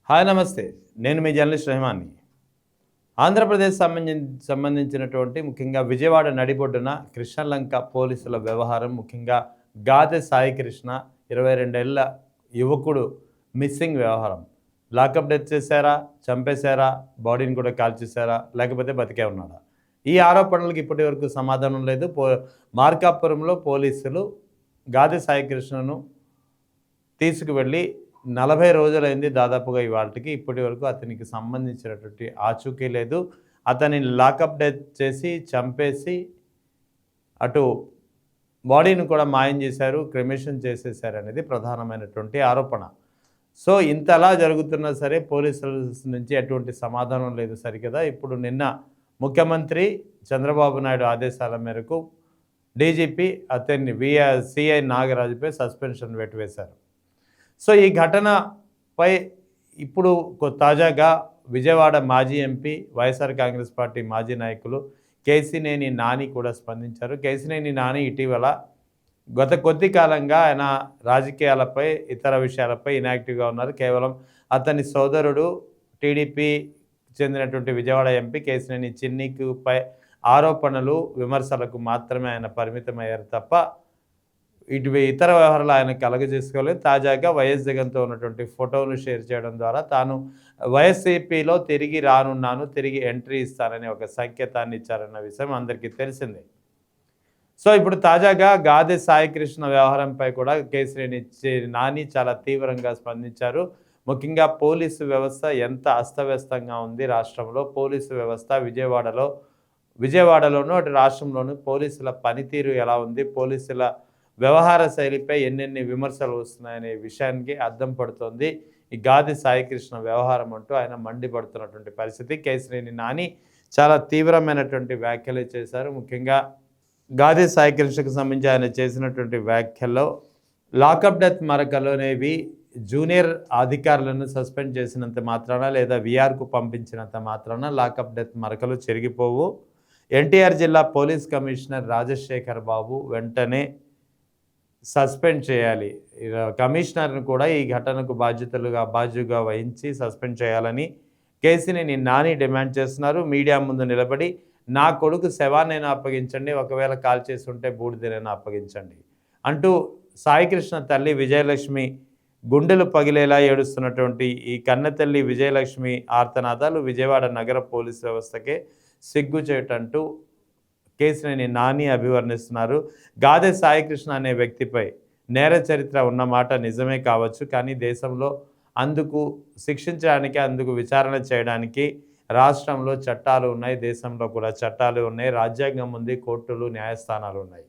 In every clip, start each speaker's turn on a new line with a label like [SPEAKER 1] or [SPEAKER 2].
[SPEAKER 1] Hi నమస్తే. నేను మీ journalist రెహమాన్‌ని. Andhra Pradesh సంబంధించినటువంటి ముఖ్యంగా విజయవాడ నడిబొడ్డున కృష్ణలంక పోలీసుల వ్యవహారం, ముఖ్యంగా గాదె సాయికృష్ణ 22 ఏళ్ల యువకుడు మిస్సింగ్ వ్యవహారం. లాకప్ డెత్ చేశారా? చంపేశారా? బాడీని కూడా కాల్చేశారా? లేకపోతే బతికే ఉన్నాడా? ఈ ఆరోపణలకు ఇప్పటివరకు సమాధానం లేదు. మార్కాపురంలో పోలీసులు గాదె సాయికృష్ణను తీసుకువెళ్ళి 40 రోజులైంది దాదాపుగా ఇవాల్టికి. ఇప్పటి వరకు అతనికి సంబంధించినటువంటి ఆచూకీ లేదు. అతనిని లాకప్ డెత్ చేసి, చంపేసి, అటు బాడీని కూడా మాయం చేశారు, క్రిమేషన్ చేసేశారనేది ప్రధానమైనటువంటి ఆరోపణ. సో ఇంతలా జరుగుతున్నా సరే పోలీసుల నుంచి ఎటువంటి సమాధానం లేదు సరికదా. ఇప్పుడు నిన్న ముఖ్యమంత్రి చంద్రబాబు నాయుడు ఆదేశాల మేరకు డీజీపీ అతన్ని సిఐ నాగరాజుపై సస్పెన్షన్ వేటు వేశారు. సో ఈ ఘటనపై ఇప్పుడు తాజాగా విజయవాడ మాజీ ఎంపీ, వైఎస్ఆర్ కాంగ్రెస్ పార్టీ మాజీ నాయకులు కేశినేని నాని కూడా స్పందించారు. కేశినేని నాని ఇటీవల గత కొద్ది కాలంగా ఆయన రాజకీయాలపై, ఇతర విషయాలపై ఇన్యాక్టివ్గా ఉన్నారు. కేవలం అతని సోదరుడు టీడీపీ చెందినటువంటి విజయవాడ ఎంపీ కేశినేని చిన్నిపై ఆరోపణలు, విమర్శలకు మాత్రమే ఆయన పరిమితమయ్యారు తప్ప ఇతర వ్యవహారాలు ఆయన కలగజేసుకోలేదు. తాజాగా వైఎస్ జగన్తో ఉన్నటువంటి ఫోటోను షేర్ చేయడం ద్వారా తాను వైఎస్సీపీలో తిరిగి రానున్నాను, తిరిగి ఎంట్రీ ఇస్తానని ఒక సంకేతాన్ని ఇచ్చారన్న విషయం అందరికీ తెలిసిందే. సో ఇప్పుడు తాజాగా గాదె సాయికృష్ణ వ్యవహారంపై కూడా కేశినేని నాని చాలా తీవ్రంగా స్పందించారు. ముఖ్యంగా పోలీసు వ్యవస్థ ఎంత అస్తవ్యస్తంగా ఉంది రాష్ట్రంలో, పోలీసు వ్యవస్థ విజయవాడలోనూ అటు రాష్ట్రంలోనూ పోలీసుల పనితీరు ఎలా ఉంది, పోలీసుల వ్యవహార శైలిపై ఎన్నెన్ని విమర్శలు వస్తున్నాయనే విషయానికి అద్దం పడుతోంది ఈ గాదె సాయికృష్ణ వ్యవహారం అంటూ ఆయన మండిపడుతున్నటువంటి పరిస్థితి. కేశినేని నాని చాలా తీవ్రమైనటువంటి వ్యాఖ్యలు చేశారు. ముఖ్యంగా గాదె సాయికృష్ణకు సంబంధించి ఆయన చేసినటువంటి వ్యాఖ్యల్లో లాకప్ డెత్ మరకలోనేవి జూనియర్ అధికారులను సస్పెండ్ చేసినంత మాత్రాన లేదా విఆర్కు పంపించినంత మాత్రాన లాకప్ డెత్ మరకలు చెరిగిపోవు. ఎన్టీఆర్ జిల్లా పోలీస్ కమిషనర్ రాజశేఖర్ బాబు వెంటనే సస్పెండ్ చేయాలి. కమిషనర్ను కూడా ఈ ఘటనకు బాధ్యుగా వహించి సస్పెండ్ చేయాలని కేశినేని నాని డిమాండ్ చేస్తున్నారు. మీడియా ముందు నిలబడి నా కొడుకు శవాన్నైనా అప్పగించండి, ఒకవేళ కాల్ చేసి ఉంటే బూడిదనైనా అప్పగించండి అంటూ సాయికృష్ణ తల్లి విజయలక్ష్మి గుండెలు పగిలేలా ఏడుస్తున్నటువంటి ఈ కన్నతల్లి విజయలక్ష్మి ఆర్తనాదాలు విజయవాడ నగర పోలీసు వ్యవస్థకే సిగ్గుచేటంటూ కేశినేని నాని అభివర్ణిస్తున్నారు. గాదె సాయికృష్ణ అనే వ్యక్తిపై నేర చరిత్ర ఉన్నమాట నిజమే కావచ్చు, కానీ దేశంలో అందుకు శిక్షించడానికి, అందుకు విచారణ చేయడానికి రాష్ట్రంలో చట్టాలు ఉన్నాయి, దేశంలో కూడా చట్టాలు ఉన్నాయి, రాజ్యాంగం ఉంది, కోర్టులు, న్యాయస్థానాలు ఉన్నాయి.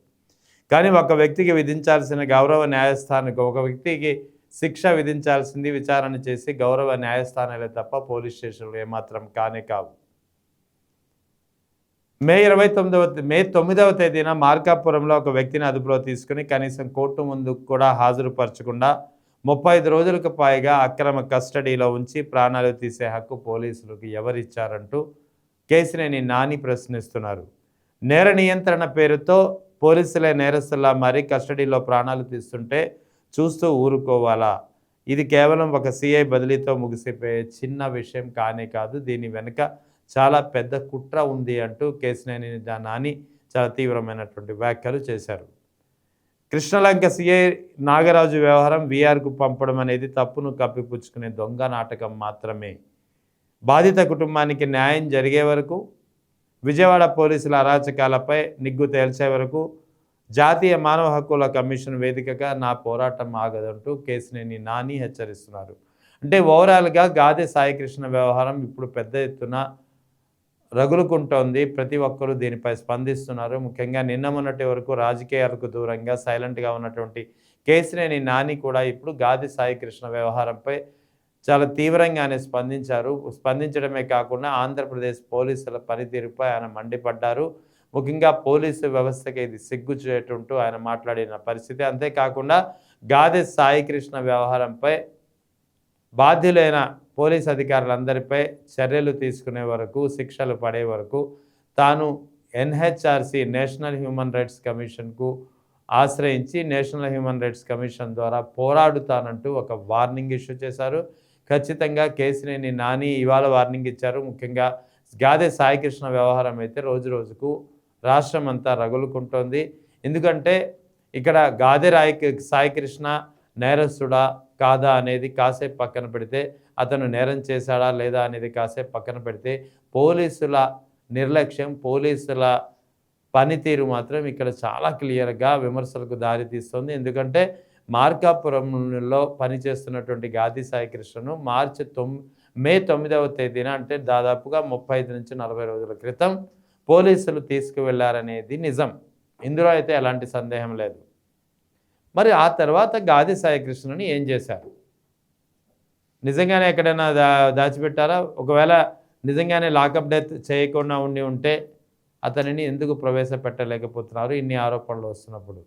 [SPEAKER 1] కానీ ఒక వ్యక్తికి విధించాల్సిన గౌరవ న్యాయస్థానానికి, ఒక వ్యక్తికి శిక్ష విధించాల్సింది విచారణ చేసి గౌరవ న్యాయస్థానాలే తప్ప పోలీస్ స్టేషన్లు ఏమాత్రం కానే కావు. మే 9వ తేదీన మార్కాపురంలో ఒక వ్యక్తిని అదుపులో తీసుకుని కనీసం కోర్టు ముందు కూడా హాజరుపరచకుండా 35 రోజులకు పైగా అక్రమ కస్టడీలో ఉంచి ప్రాణాలు తీసే హక్కు పోలీసులకు ఎవరిచ్చారంటూ కేశినేని నాని ప్రశ్నిస్తున్నారు. నేర నియంత్రణ పేరుతో పోలీసులే నేరస్తులా మారి కస్టడీలో ప్రాణాలు తీస్తుంటే చూస్తూ ఊరుకోవాలా? ఇది కేవలం ఒక సిఐ బదిలీతో ముగిసిపోయే చిన్న విషయం కానే కాదు, దీని వెనుక చాలా పెద్ద కుట్ర ఉంది అంటూ కేశినేని నాని చాలా తీవ్రమైనటువంటి వ్యాఖ్యలు చేశారు. కృష్ణలంక సిఐ నాగరాజు వ్యవహారం విఆర్కు పంపడం అనేది తప్పును కప్పిపుచ్చుకునే దొంగ నాటకం మాత్రమే. బాధిత కుటుంబానికి న్యాయం జరిగే వరకు, విజయవాడ పోలీసుల అరాచకాలపై నిగ్గు తేల్చే వరకు జాతీయ మానవ హక్కుల కమిషన్ వేదికగా నా పోరాటం ఆగదంటూ కేశినేని నాని హెచ్చరిస్తున్నారు. అంటే ఓవరాల్గా గాదె సాయికృష్ణ వ్యవహారం ఇప్పుడు పెద్ద ఎత్తున రగులుకుంటోంది. ప్రతి ఒక్కరూ దీనిపై స్పందిస్తున్నారు. ముఖ్యంగా నిన్న మొన్నటి వరకు రాజకీయాలకు దూరంగా సైలెంట్గా ఉన్నటువంటి కేశినేని నాని కూడా ఇప్పుడు గాదె సాయికృష్ణ వ్యవహారంపై చాలా తీవ్రంగానే స్పందించడమే కాకుండా ఆంధ్రప్రదేశ్ పోలీసుల పనితీరుపై ఆయన మండిపడ్డారు. ముఖ్యంగా పోలీసు వ్యవస్థకి ఇది సిగ్గుచేటుంటూ ఆయన మాట్లాడిన పరిస్థితి. అంతేకాకుండా గాదె సాయికృష్ణ వ్యవహారంపై బాధ్యులైన పోలీస్ అధికారులందరిపై చర్యలు తీసుకునే వరకు, శిక్షలు పడే వరకు తాను ఎన్హెచ్ఆర్సీ నేషనల్ హ్యూమన్ రైట్స్ కమిషన్కు ఆశ్రయించి నేషనల్ హ్యూమన్ రైట్స్ కమిషన్ ద్వారా పోరాడుతానంటూ ఒక వార్నింగ్ ఇష్యూ చేశారు. ఖచ్చితంగా కేసినేని నాని ఇవాళ వార్నింగ్ ఇచ్చారు. ముఖ్యంగా గాదె సాయికృష్ణ వ్యవహారం అయితే రోజు రోజుకు రాష్ట్రం అంతా రగులుకుంటోంది. ఎందుకంటే ఇక్కడ గాదె సాయికృష్ణ నేరస్తుడా కాదా అనేది కాసేపు పక్కన పెడితే, అతను నేరం చేశాడా లేదా అనేది కాసేపు పక్కన పెడితే, పోలీసుల నిర్లక్ష్యం, పోలీసుల పనితీరు మాత్రం ఇక్కడ చాలా క్లియర్‌గా విమర్శలకు దారితీస్తుంది. ఎందుకంటే మార్కాపురంలో పనిచేస్తున్నటువంటి గాది సాయికృష్ణను మే 9వ తేదీన అంటే దాదాపుగా 35-40 రోజుల క్రితం పోలీసులు తీసుకువెళ్లారనేది నిజం. ఇందులో అయితే ఎలాంటి సందేహం లేదు. మరి ఆ తర్వాత గాది సాయికృష్ణని ఏం చేశారు? నిజంగానే ఎక్కడైనా దాచిపెట్టారా? ఒకవేళ నిజంగానే లాకప్ డెత్ చేయకుండా ఉంటే అతనిని ఎందుకు ప్రవేశపెట్టలేకపోతున్నారు ఇన్ని ఆరోపణలు వస్తున్నప్పుడు?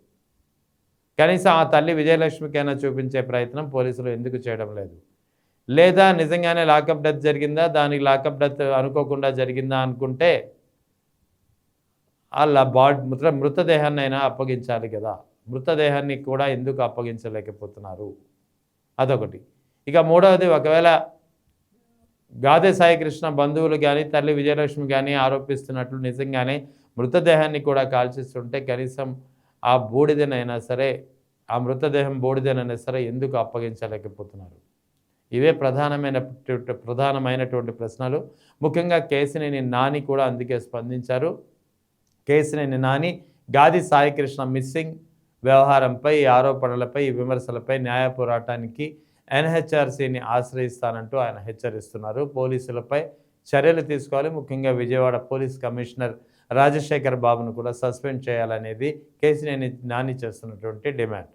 [SPEAKER 1] కనీసం ఆ తల్లి విజయలక్ష్మికైనా చూపించే ప్రయత్నం పోలీసులు ఎందుకు చేయడం లేదు? లేదా నిజంగానే లాకప్ డెత్ జరిగిందా? దానికి లాకప్ డెత్ అనుకోకుండా జరిగిందా అనుకుంటే ఆళ్ళ మృతదేహాన్నైనా అప్పగించాలి కదా! మృతదేహాన్ని కూడా ఎందుకు అప్పగించలేకపోతున్నారు? అదొకటి. ఇక మూడవది, ఒకవేళ గాదె సాయికృష్ణ బంధువులు గానీ, తల్లి విజయలక్ష్మి గానీ ఆరోపిస్తున్నట్లు నిజంగానే మృతదేహాన్ని కూడా కాల్చేస్తుంటే కనీసం ఆ బూడిదనైనా సరే, ఆ మృతదేహం బూడిదనైనా సరే ఎందుకు అప్పగించలేకపోతున్నారు? ఇవే ప్రధానమైనటువంటి ప్రశ్నలు. ముఖ్యంగా కేసినేని నాని కూడా అందుకే స్పందించారు. కేసినేని నాని గాది సాయికృష్ణ మిస్సింగ్ వ్యవహారంపై, ఈ ఆరోపణలపై, ఈ విమర్శలపై న్యాయ పోరాటానికి ఎన్‌హెచ్‌ఆర్‌సీని ఆశ్రయిస్తానంటూ ఆయన హెచ్చరిస్తున్నారు. పోలీసులపై చర్యలు తీసుకోవాలి. ముఖ్యంగా విజయవాడ పోలీస్ కమిషనర్ రాజశేఖర్ బాబును కూడా సస్పెండ్ చేయాలనేది కేసినేని నాని చేస్తున్నటువంటి డిమాండ్.